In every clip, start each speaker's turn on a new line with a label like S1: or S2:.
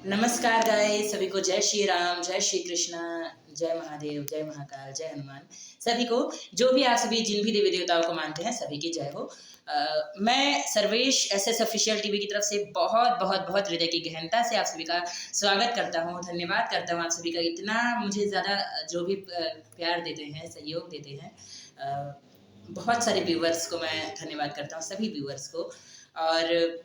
S1: नमस्कार गाइस, सभी को जय श्री राम, जय श्री कृष्णा, जय महादेव, जय महाकाल, जय हनुमान। सभी को, जो भी आप सभी जिन भी देवी देवताओं को मानते हैं, सभी की जय हो। मैं सर्वेश एसएस ऑफिशियल टीवी की तरफ से बहुत बहुत बहुत हृदय की गहनता से आप सभी का स्वागत करता हूँ, धन्यवाद करता हूँ आप सभी का। इतना मुझे ज़्यादा जो भी प्यार देते हैं, सहयोग देते हैं, बहुत सारे व्यूवर्स को मैं धन्यवाद करता हूँ, सभी व्यूवर्स को। और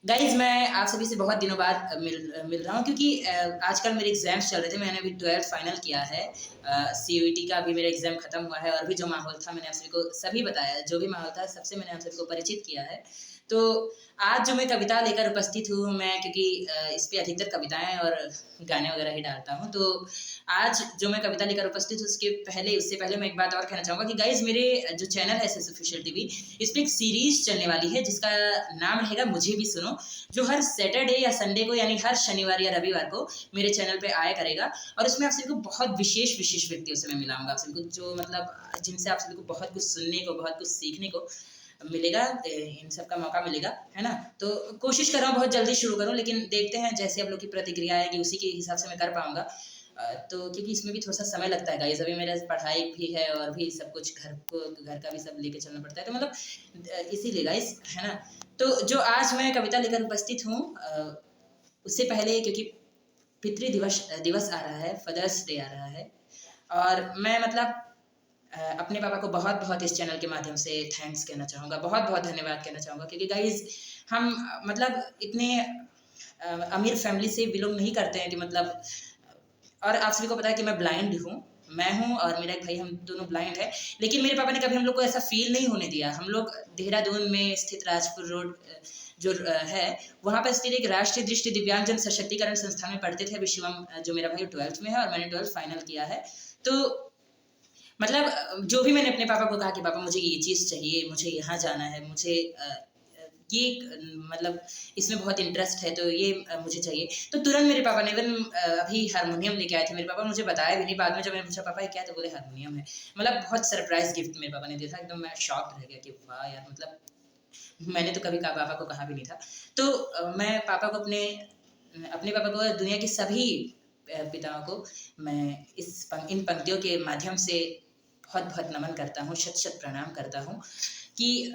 S1: गाइज, मैं आप सभी से बहुत दिनों बाद मिल रहा हूँ, क्योंकि आजकल मेरे एग्जाम्स चल रहे थे। मैंने अभी 12th फाइनल किया है, CUET का अभी मेरा एग्जाम खत्म हुआ है। और भी जो माहौल था, मैंने आप सभी को सभी बताया, जो भी माहौल था सबसे मैंने आप सभी को परिचित किया है। तो आज जो मैं कविता लेकर उपस्थित हूँ, मैं क्योंकि इस पे अधिकतर कविताएं और गाने वगैरह ही डालता हूँ, तो आज जो मैं कविता लेकर उपस्थित हूँ उससे पहले मैं एक बात और कहना चाहूँगा कि गाइज, मेरे जो चैनल है एसएस ऑफिशियल टीवी, इस पर एक सीरीज चलने वाली है जिसका नाम रहेगा मुझे भी सुनो, जो हर सैटरडे या संडे को, यानी हर शनिवार या रविवार को मेरे चैनल पे आया करेगा। और उसमें आप सभी को बहुत विशेष विशेष व्यक्तियों से मैं मिलाऊंगा, आप सभी को, जो मतलब जिनसे आप सभी को बहुत कुछ सुनने को, बहुत कुछ सीखने को मिलेगा, इन सब का मौका मिलेगा, है ना। तो कोशिश कर रहा हूँ बहुत जल्दी शुरू करूँ, लेकिन देखते हैं जैसे आप लोग की प्रतिक्रिया आएगी उसी के हिसाब से मैं कर पाऊंगा। तो क्योंकि इसमें भी थोड़ा सा समय लगता है गाइस, अभी मेरा पढ़ाई भी है और भी सब कुछ, घर का भी सब लेके चलना पड़ता है, तो मतलब इसीलिए गाइस, है ना। तो जो आज मैं कविता लेकर उपस्थित हूँ, उससे पहले, क्योंकि पितृ दिवस आ रहा है, फादर्स डे आ रहा है, और मैं मतलब अपने पापा को बहुत बहुत इस चैनल के माध्यम से थैंक्स कहना चाहूँगा, बहुत बहुत धन्यवाद कहना चाहूँगा। क्योंकि गाइज, हम मतलब इतने अमीर फैमिली से बिलोंग नहीं करते हैं कि मतलब, और आप सभी को पता है कि मैं ब्लाइंड हूँ, मैं हूँ और मेरा एक भाई, हम दोनों ब्लाइंड है। लेकिन मेरे पापा ने कभी हम लोग को ऐसा फील नहीं होने दिया। हम लोग देहरादून में स्थित राजपुर रोड जो है, वहाँ पर स्थित एक राष्ट्रीय दृष्टि दिव्यांगजन सशक्तिकरण संस्थान में पढ़ते थे। अभी शिवम, जो मेरा भाई, 12th में है और मैंने 12th फाइनल किया है। तो मतलब जो भी मैंने अपने पापा को कहा कि पापा मुझे ये चीज़ चाहिए, मुझे यहाँ जाना है, मुझे ये मतलब इसमें बहुत इंटरेस्ट है, तो ये मुझे चाहिए, तो तुरंत मेरे पापा ने, इवन अभी हारमोनियम लेके आए थे मेरे पापा, मुझे बताया भी नहीं। बाद में जब मैंने पूछा पापा ये क्या है, तो बोले हारमोनियम है। मतलब बहुत सरप्राइज गिफ्ट मेरे पापा ने दिया था, एकदम मैं शॉक्ड रह गया कि वाह यार, मतलब मैंने तो कभी पापा को कहा भी नहीं था। तो मैं पापा को अपने पापा को, दुनिया के सभी पिताओं को मैं इन पंक्तियों के माध्यम से बहुत बहुत नमन करता हूँ, शत शत प्रणाम करता हूँ। कि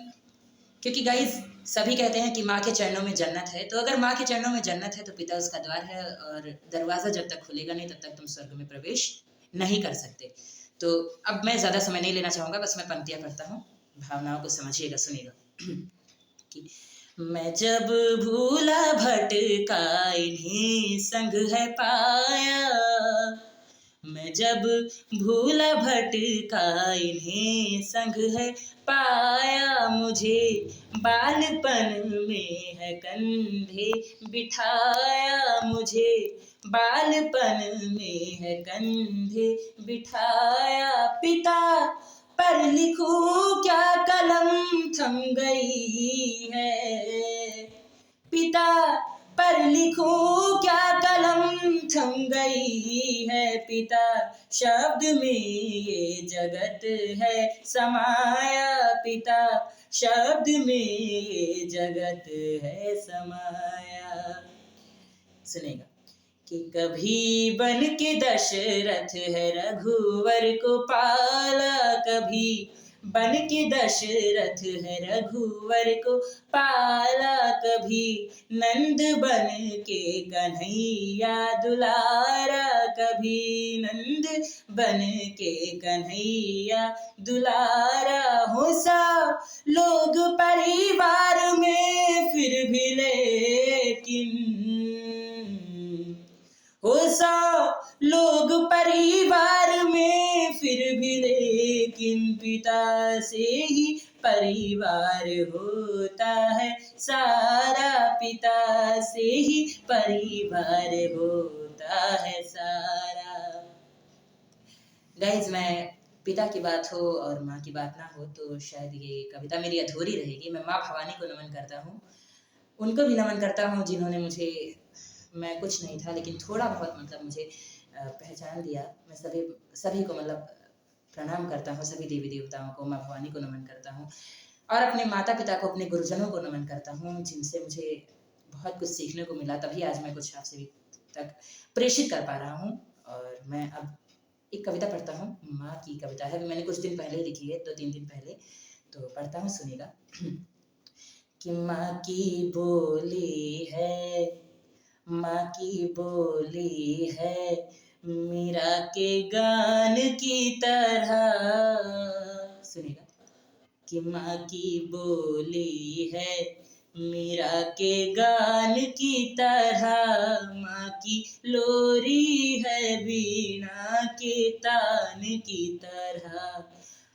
S1: क्योंकि गाइज, सभी कहते हैं कि माँ के चरणों में जन्नत है, तो अगर माँ के चरणों में जन्नत है तो पिता उसका द्वार है, और दरवाज़ा जब तक खुलेगा नहीं तब तक तुम स्वर्ग में प्रवेश नहीं कर सकते। तो अब मैं ज़्यादा समय नहीं लेना चाहूँगा, बस मैं पंक्तियाँ पढ़ता हूँ, भावनाओं को समझिएगा, सुनिएगा। कि मैं जब भूला भटका इन्हीं संग है पाया, मैं जब भूला भटका इन्हें संग है पाया, मुझे बालपन में है कंधे बिठाया, मुझे बालपन में है कंधे बिठाया। पिता पर लिखूं क्या कलम थम गई है, पिता पर लिखूं क्या कलम थम गई है, पिता शब्द में ये जगत है समाया, पिता शब्द में ये जगत है समाया। सुनेगा कि कभी बन के दशरथ है रघुवर को पाला, कभी बन के दशरथ है रघुवर को पाला, कभी नंद बन के कन्हैया दुलारा, कभी नंद बन के कन्हैया दुलारा। हो सब लोग परिवार में फिर भी लेकिन, हो सब लोग परिवार में फिर भी लेकिन, पिता से ही परिवार होता है सारा, पिता से ही परिवार होता है सारा। गाइज, मैं पिता की बात हो और माँ की बात ना हो तो शायद ये कविता मेरी अधूरी रहेगी। मैं माँ भवानी को नमन करता हूँ, उनको भी नमन करता हूँ जिन्होंने मुझे, मैं कुछ नहीं था लेकिन थोड़ा बहुत मतलब मुझे पहचान दिया। मैं सभी को मतलब प्रणाम करता हूँ, सभी देवी देवताओं को, माँ भवानी को नमन करता हूँ, और अपने माता पिता को, अपने गुरुजनों को नमन करता हूँ, जिनसे मुझे बहुत कुछ सीखने को मिला, तभी आज मैं कुछ आप सभी तक प्रेषित कर पा रहा हूँ। और मैं अब एक कविता पढ़ता हूँ, माँ की कविता है, अभी मैंने कुछ दिन पहले ही लिखी है, 2-3 दिन पहले, तो पढ़ता हूँ, सुनिएगा। कि माँ की बोली है, माँ की बोली है, मीरा के गान की तरह। सुनिएगा। कि माँ की बोली है, मीरा के गान की तरह, माँ की लोरी है, वीणा के तान की तरह।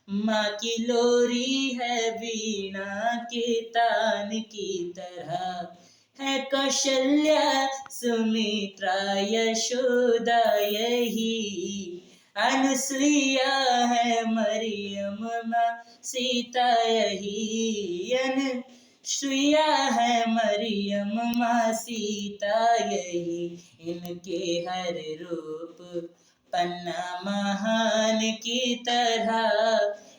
S1: माँ की लोरी है, वीणा के तान की तरह। है कौशल्या, सुमित्रा, यशोदा यही, अनुसुईया है मरियम, माँ सीता यही। अनुसुईया है मरियम, माँ सीता यही। इनके हर रूप पन्ना महान की तरह,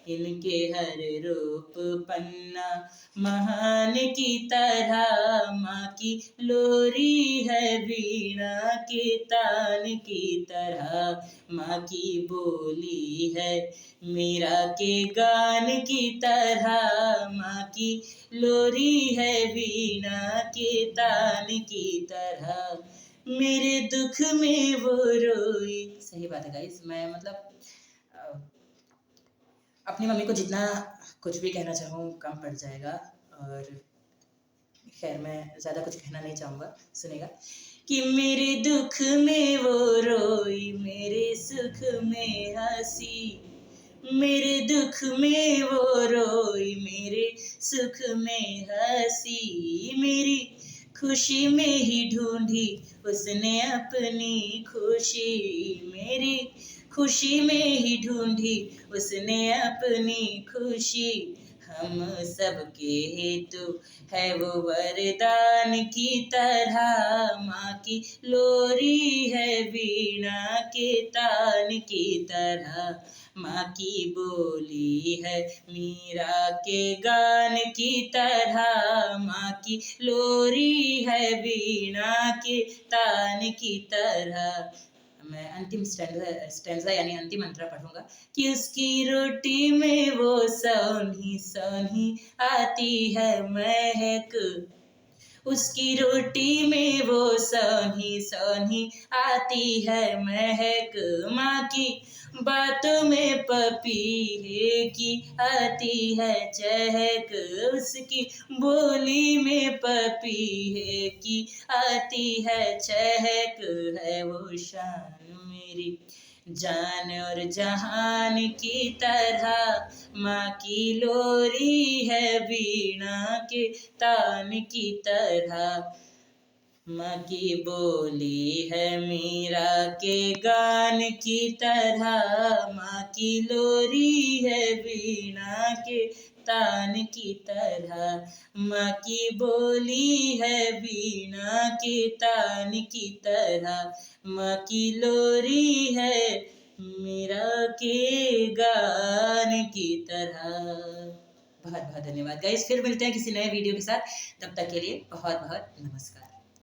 S1: इनके हर रूप पन्ना महान की तरह। माँ की लोरी है, वीणा के तान की तरह। माँ की बोली है, मीरा के गान की तरह। माँ की लोरी है, वीणा के तान की तरह। मेरे दुख में वो रोई। सही बात है गाइस, मैं मतलब अपनी मम्मी को जितना कुछ भी कहना चाहूँ कम पड़ जाएगा। और खैर मैं ज़्यादा कुछ कहना नहीं चाहूँगा, सुनेगा। कि मेरे दुख में वो रोई, मेरे सुख में हंसी। मेरे दुख में वो रोई, मेरे सुख में हंसी। मेरी खुशी में ही ढूंढी उसने अपनी खुशी। मेरी खुशी में ही ढूंढी उसने अपनी खुशी। हम सबके हेतु है वो वरदान की तरह। माँ की लोरी है, वीणा के तान की तरह। माँ की बोली है, मीरा के गान की तरह। माँ की लोरी है, वीणा के तान की तरह। मैं अंतिम स्टैंजा यानी अंतिम अंतरा पढ़ूंगा। कि उसकी रोटी में वो सौंधी सौंधी आती है महक। उसकी रोटी में वो सौंधी सौंधी आती है महक। माँ की बातों में पपीहे की आती है चहक। उसकी बोली में पपीहे की आती है चहक। है वो शान मेरी जान और जहान की तरह। माँ की लोरी है, वीणा के तान की तरह। माँ की बोली है, मीरा के गान की तरह। माँ की लोरी है, वीणा के तान की तरह। माँ की बोली है, वीणा के तान की तरह। माँ की लोरी है, मीरा के गान की तरह। बहुत बहुत धन्यवाद गाइस, फिर मिलते हैं किसी नए वीडियो के साथ। तब तक के लिए बहुत बहुत नमस्कार।